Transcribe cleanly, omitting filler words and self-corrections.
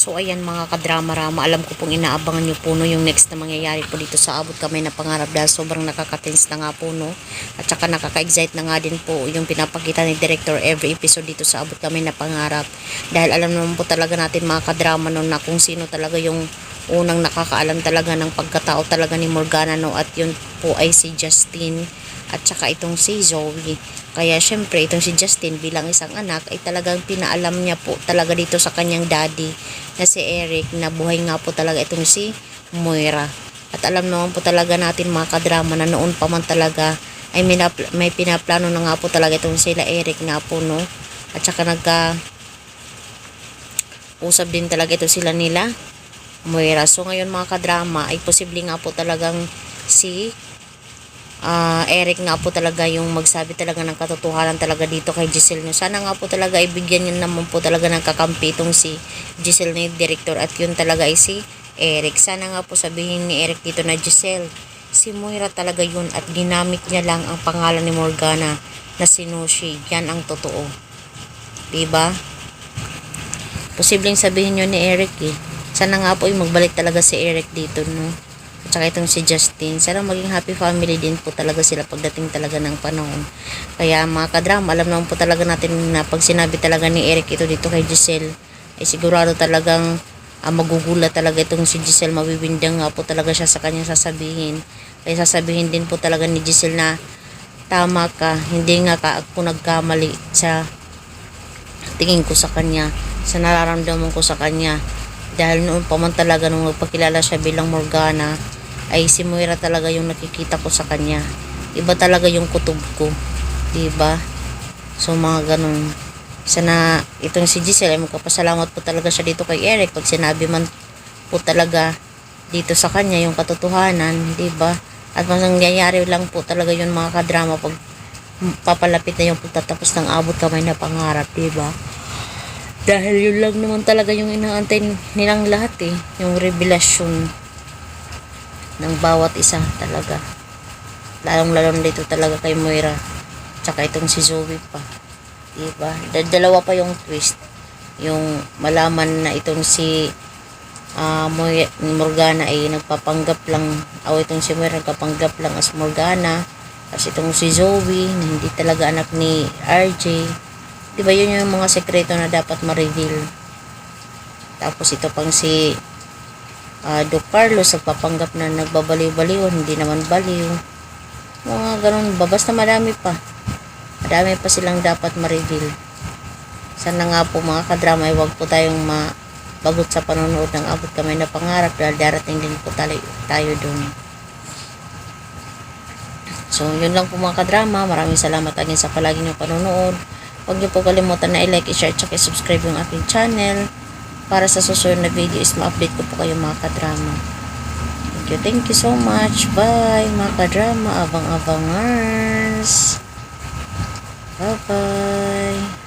So ayan mga kadrama-rama, alam ko pong inaabangan nyo po no, yung next na mangyayari po dito sa Abot Kamay na Pangarap dahil sobrang nakaka-tense na nga po no, at saka nakaka-excite na nga din po yung pinapakita ni Director every episode dito sa Abot Kamay na Pangarap dahil alam naman po talaga natin mga kadrama no, na kung sino talaga yung unang nakakaalam talaga ng pagkatao talaga ni Morgana no, at yun po ay si Justin at saka itong si Zoe. Kaya syempre itong si Justin bilang isang anak ay talagang pinaalam niya po talaga dito sa kanyang daddy na si Eric na buhay nga po talaga itong si Moira. At alam naman po talaga natin mga kadrama na noon pa man talaga ay may pinaplano na nga po talaga itong sila Eric nga po no. At saka usap din talaga ito sila nila Moira. So ngayon mga kadrama ay posible nga po talagang si Eric nga po talaga yung magsabi talaga ng katotohanan talaga dito kay Giselle no. Sana nga po talaga ibigyan niya naman po talaga ng kakampi itong si Giselle ni Director at yun talaga ay si Eric. Sana nga po sabihin ni Eric dito na Giselle, si Moira talaga yun at ginamit niya lang ang pangalan ni Morgana na si Nushi. Yan ang totoo. Diba? Posibleng sabihin nyo ni Eric eh. Sana nga po magbalik talaga si Eric dito no. At saka itong si Justin, sana maging happy family din po talaga sila pagdating talaga ng panahon. Kaya mga kadrama, alam naman po talaga natin na pag sinabi talaga ni Eric ito dito kay Giselle, ay sigurado talagang magugulat talaga itong si Giselle, mabibindang nga po talaga siya sa kanya sasabihin. Kaya sasabihin din po talaga ni Giselle na tama ka, hindi nga ako nagkamali sa tingin ko sa kanya, sa nararamdaman ko sa kanya. Dahil noon pa man talaga nung magpakilala siya bilang Morgana ay si Moira talaga yung nakikita ko sa kanya. Iba talaga yung kutob ko, diba? So mga ganun. Sana itong si Giselle ay magpapasalamat po talaga siya dito kay Eric pag sinabi man po talaga dito sa kanya yung katotohanan, diba? At mangyayari lang po talaga yun mga kadrama pag papalapit na yung pagtatapos ng Abot Kamay na Pangarap, diba? Dahil yun lang naman talaga yung inaantay nilang lahat eh. Yung revelasyon ng bawat isa talaga. Lalong-lalong dito talaga kay Moira. Tsaka itong si Zoe pa. Diba? Dalawa pa yung twist. Yung malaman na itong si Morgana ay nagpapanggap lang. O itong si Moira nagpapanggap lang as Morgana. Tapos itong si Zoe na hindi talaga anak ni RJ. Diba yun yung mga sekreto na dapat ma-reveal. Tapos ito pang si Doc Carlos nagpapanggap na nagbabaliw-baliw, hindi naman baliw. Mga ganun ba, basta marami pa silang dapat ma-reveal. Sana nga po mga kadrama ay wag po tayong mabagot sa panonood ng Abot Kamay na Pangarap dahil darating din po tayo dun. So yun lang po mga kadrama, maraming salamat again sa palagi niyong panonood. Huwag niyo po kalimutan na i-like, i-share, at i-subscribe yung aking channel para sa susunod na video is ma-update ko po kayo mga kadrama. Thank you so much. Bye mga kadrama. Abang-abangers. Bye-bye.